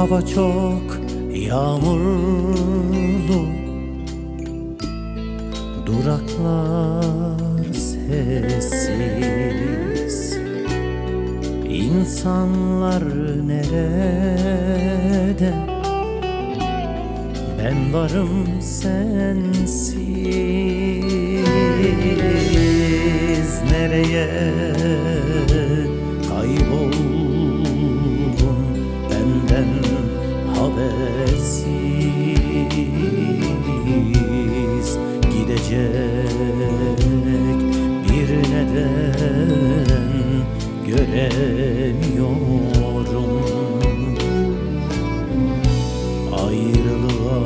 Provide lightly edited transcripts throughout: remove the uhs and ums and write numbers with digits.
Hava çok yağmurlu, duraklar sessiz. İnsanlar nerede? Ben varım sensiz. Nereye kayboldun benden habersiz? Gidecek bir neden göremiyorum. Ayrılığa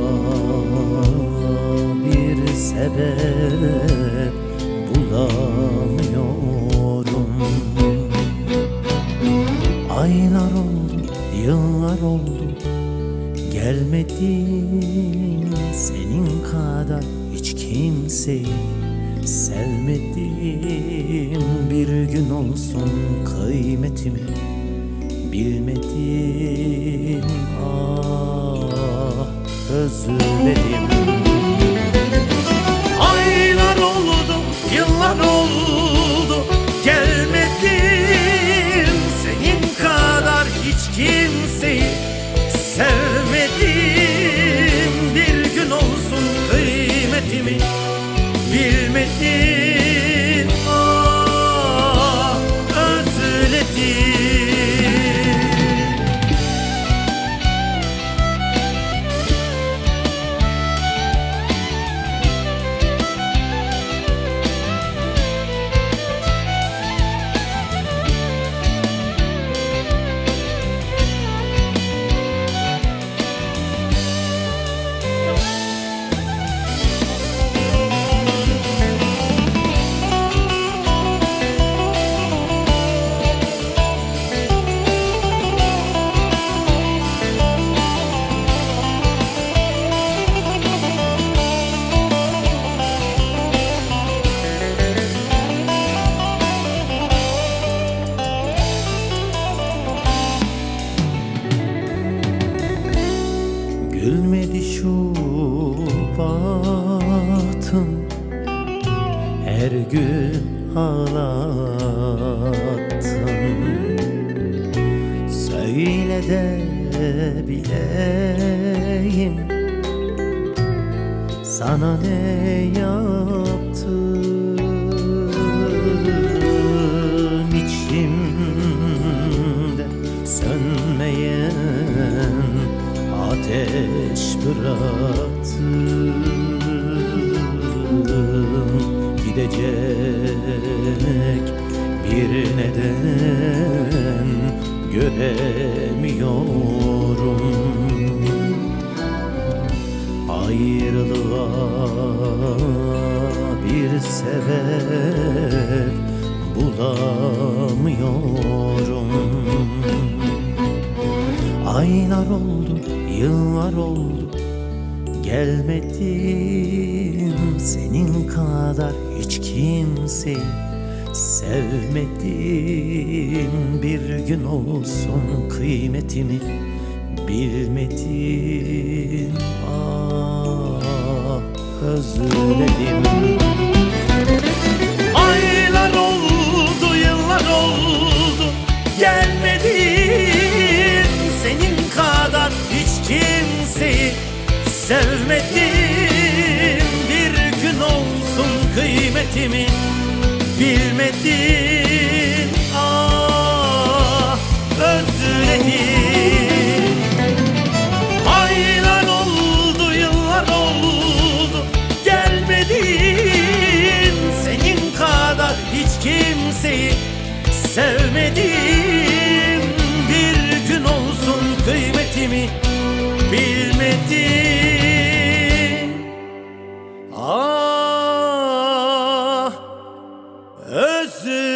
bir sebep bulamıyorum. Aylar oldu, yıllar oldu, gelmedin. Senin kadar hiç kimseyi sevmedim. Bir gün olsun kıymetimi bilmedim. Ah, özledim. Aylar oldu, yıllar oldu, gelmedim. Senin kadar hiç kimseyi sevmedim. Bir gün olsun kıymetimi bilmedim. Ah, özledim. Gülmedi şu batın, her gün ağlattın. Söyle de bileyim, sana ne yaptın? İçimde sönmeyen ateş bıraktım. Gidecek bir neden göremiyorum. Ayrılığa bir sebep bulamıyorum. Aylar oldu, yıllar oldu, gelmedim. Senin kadar hiç kimseyi sevmedim. Bir gün olsun kıymetimi bilmedim. Ah, özledim. Aylar oldu, yıllar oldu, gelmedim. Senin kadar hiç kimseyi sevmedim. Bir gün olsun kıymetimi bilmedim. Ah, özledim. Aylar oldu, yıllar oldu, gelmedim. Senin kadar hiç kimseyi sevmedim. Bir gün olsun kıymetimi bilmedim. Ah, özledim.